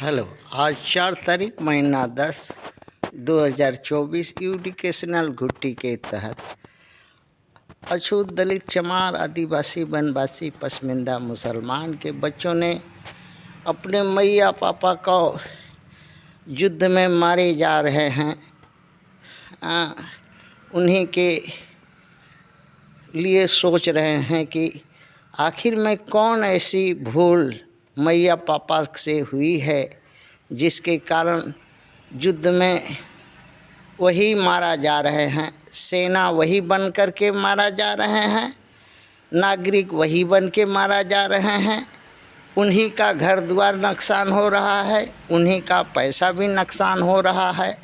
Hello. आज 4 तारीख महीना 10 2024 एजुकेशनल घुट्टी के तहत अछूत दलित चमार आदिवासी वनवासी पसमिंदा मुसलमान के बच्चों ने अपने मैया पापा को युद्ध में मारे जा रहे हैं, उन्हीं के लिए सोच रहे हैं कि आखिर में कौन ऐसी भूल मैया पापा से हुई है जिसके कारण युद्ध में वही मारा जा रहे हैं, सेना वही बन कर के मारा जा रहे हैं, नागरिक वही बन के मारा जा रहे हैं। उन्हीं का घर द्वार नुकसान हो रहा है, उन्हीं का पैसा भी नुकसान हो रहा है।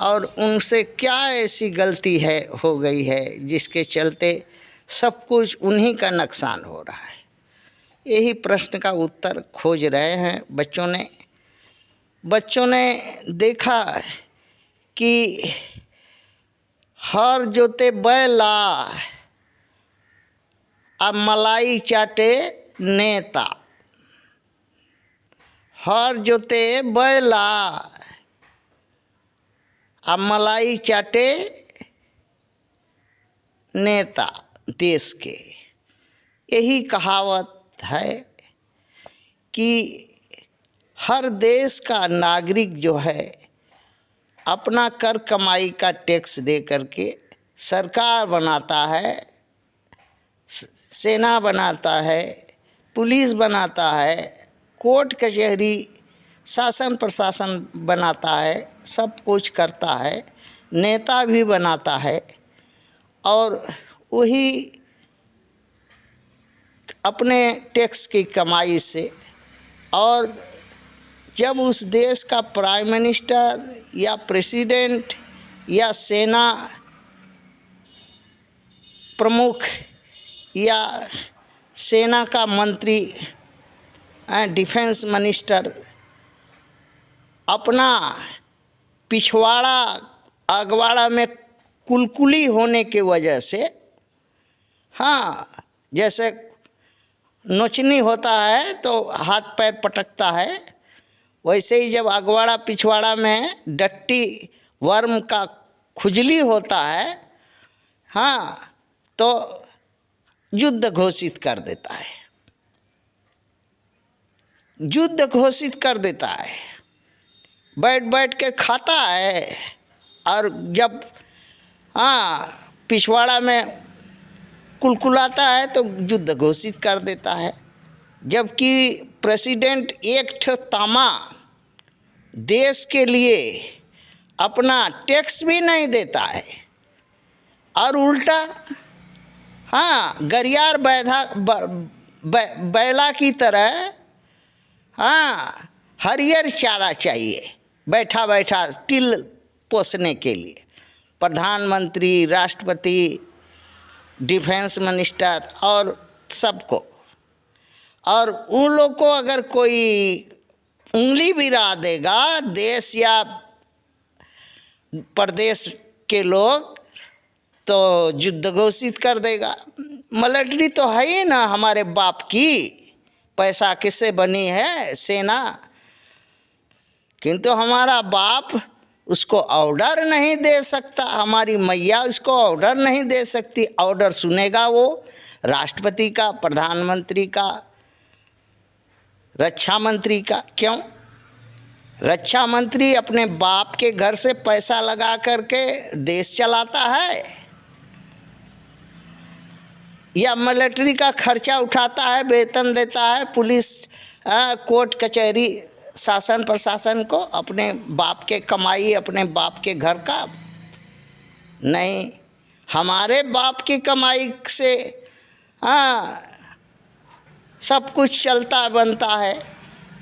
और उनसे क्या ऐसी गलती है हो गई है जिसके चलते सब कुछ उन्हीं का नुकसान हो रहा है। यही प्रश्न का उत्तर खोज रहे हैं बच्चों ने देखा कि हर जोते बैला अब मलाई चाटे नेता, हर जोते बैला अब मलाई चाटे नेता देश के। यही कहावत है कि हर देश का नागरिक जो है अपना कर कमाई का टैक्स दे करके सरकार बनाता है, सेना बनाता है, पुलिस बनाता है, कोर्ट कचहरी शासन प्रशासन बनाता है, सब कुछ करता है, नेता भी बनाता है। और वही अपने टैक्स की कमाई से, और जब उस देश का प्राइम मिनिस्टर या प्रेसिडेंट या सेना प्रमुख या सेना का मंत्री डिफेंस मिनिस्टर अपना पिछवाड़ा अगवाड़ा में कुलकुली होने के वजह से, जैसे नोचनी होता है तो हाथ पैर पटकता है, वैसे ही जब अगवाड़ा पिछवाड़ा में डट्टी वर्म का खुजली होता है, तो युद्ध घोषित कर देता है, युद्ध घोषित कर देता है, बैठ बैठ के खाता है। और जब पिछवाड़ा में कुलकुलाता है तो युद्ध घोषित कर देता है। जबकि प्रेसिडेंट एक तामा देश के लिए अपना टैक्स भी नहीं देता है, और उल्टा गरियार बैला की तरह हरियर चारा चाहिए बैठा बैठा तिल पोसने के लिए। प्रधानमंत्री, राष्ट्रपति, डिफेंस मिनिस्टर और सबको, और उन लोग को अगर कोई उंगली भी रा देगा देश या प्रदेश के लोग तो युद्ध घोषित कर देगा। मिलिट्री तो है ही ना हमारे बाप की, पैसा किससे बनी है? सेना। किंतु हमारा बाप उसको ऑर्डर नहीं दे सकता, हमारी मैया उसको ऑर्डर नहीं दे सकती। ऑर्डर सुनेगा वो राष्ट्रपति का, प्रधानमंत्री का, रक्षा मंत्री का। क्यों? रक्षा मंत्री अपने बाप के घर से पैसा लगा करके देश चलाता है, या मिलिट्री का खर्चा उठाता है, वेतन देता है, पुलिस कोर्ट कचहरी शासन प्रशासन को, अपने बाप के कमाई, अपने बाप के घर का नहीं। हमारे बाप की कमाई से सब कुछ चलता बनता है,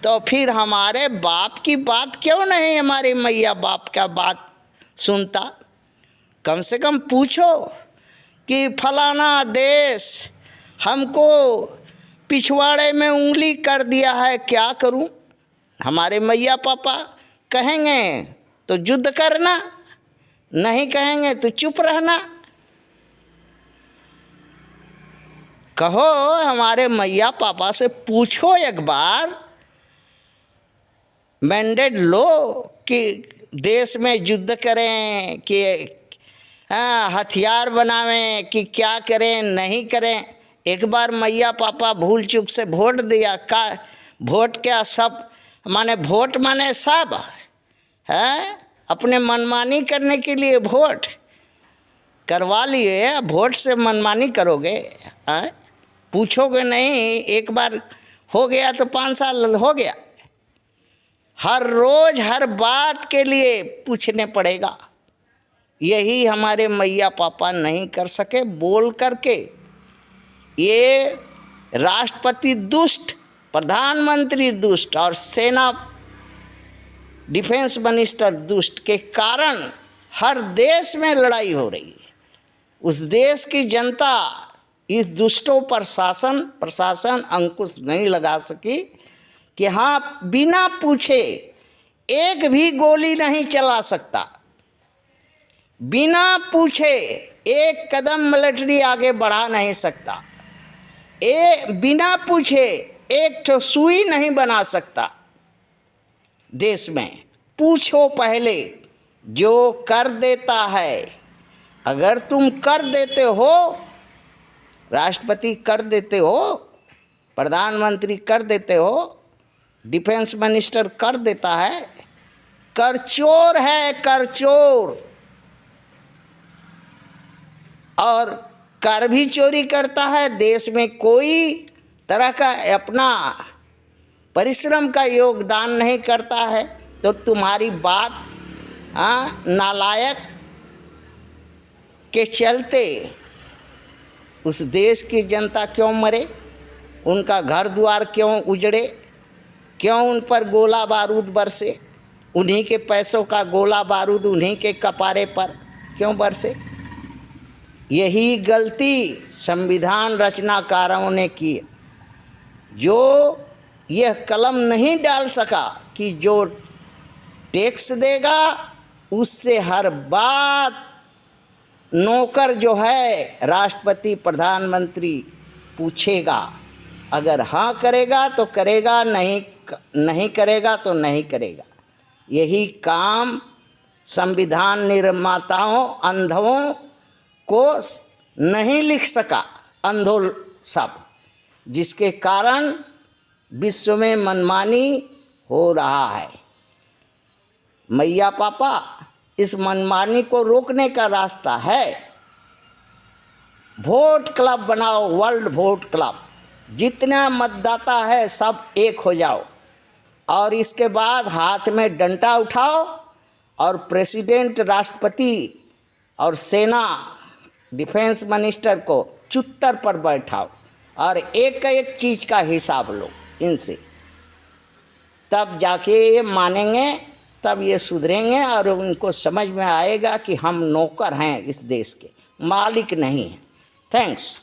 तो फिर हमारे बाप की बात क्यों नहीं हमारे मैया बाप का बात सुनता? कम से कम पूछो कि फलाना देश हमको पिछवाड़े में उंगली कर दिया है, क्या करूं? हमारे मैया पापा कहेंगे तो युद्ध करना, नहीं कहेंगे तो चुप रहना। कहो हमारे मैया पापा से पूछो एक बार, मैंडेट लो कि देश में युद्ध करें कि हथियार बनावें कि क्या करें नहीं करें। एक बार मैया पापा भूल चूक से वोट दिया का, वोट क्या सब माने वोट माने सब है, अपने मनमानी करने के लिए वोट करवा लिए, वोट से मनमानी करोगे है? पूछोगे नहीं, एक बार हो गया तो 5 साल हो गया। हर रोज हर बात के लिए पूछने पड़ेगा। यही हमारे मैया पापा नहीं कर सके बोल करके। ये राष्ट्रपति दुष्ट, प्रधानमंत्री दुष्ट और सेना डिफेंस मिनिस्टर दुष्ट के कारण हर देश में लड़ाई हो रही है। उस देश की जनता इस दुष्टों पर प्रशासन अंकुश नहीं लगा सकी कि हाँ बिना पूछे एक भी गोली नहीं चला सकता, बिना पूछे एक कदम मिलिट्री आगे बढ़ा नहीं सकता, बिना पूछे एक ठो सुई नहीं बना सकता देश में। पूछो पहले, जो कर देता है, अगर तुम कर देते हो, राष्ट्रपति कर देते हो, प्रधानमंत्री कर देते हो, डिफेंस मिनिस्टर कर देता है, कर चोर है, कर चोर। और कर भी चोरी करता है, देश में कोई तरह का अपना परिश्रम का योगदान नहीं करता है, तो तुम्हारी बात नालायक के चलते उस देश की जनता क्यों मरे, उनका घर द्वार क्यों उजड़े, क्यों उन पर गोला बारूद बरसे, उन्हीं के पैसों का गोला बारूद उन्हीं के कपारे पर क्यों बरसे। यही गलती संविधान रचनाकारों ने की, जो यह कलम नहीं डाल सका कि जो टैक्स देगा उससे हर बात नौकर जो है राष्ट्रपति प्रधानमंत्री पूछेगा। अगर हाँ करेगा तो करेगा, नहीं करेगा तो नहीं करेगा। यही काम संविधान निर्माताओं अंधों को नहीं लिख सका, अंधों सब, जिसके कारण विश्व में मनमानी हो रहा है। मैया पापा, इस मनमानी को रोकने का रास्ता है, वोट क्लब बनाओ, वर्ल्ड वोट क्लब। जितना मतदाता है सब एक हो जाओ, और इसके बाद हाथ में डंडा उठाओ और प्रेसिडेंट, राष्ट्रपति और सेना डिफेंस मिनिस्टर को चुत्तर पर बैठाओ और एक एक चीज़ का हिसाब लो इनसे। तब जाके ये मानेंगे, तब ये सुधरेंगे और उनको समझ में आएगा कि हम नौकर हैं इस देश के, मालिक नहीं हैं। थैंक्स।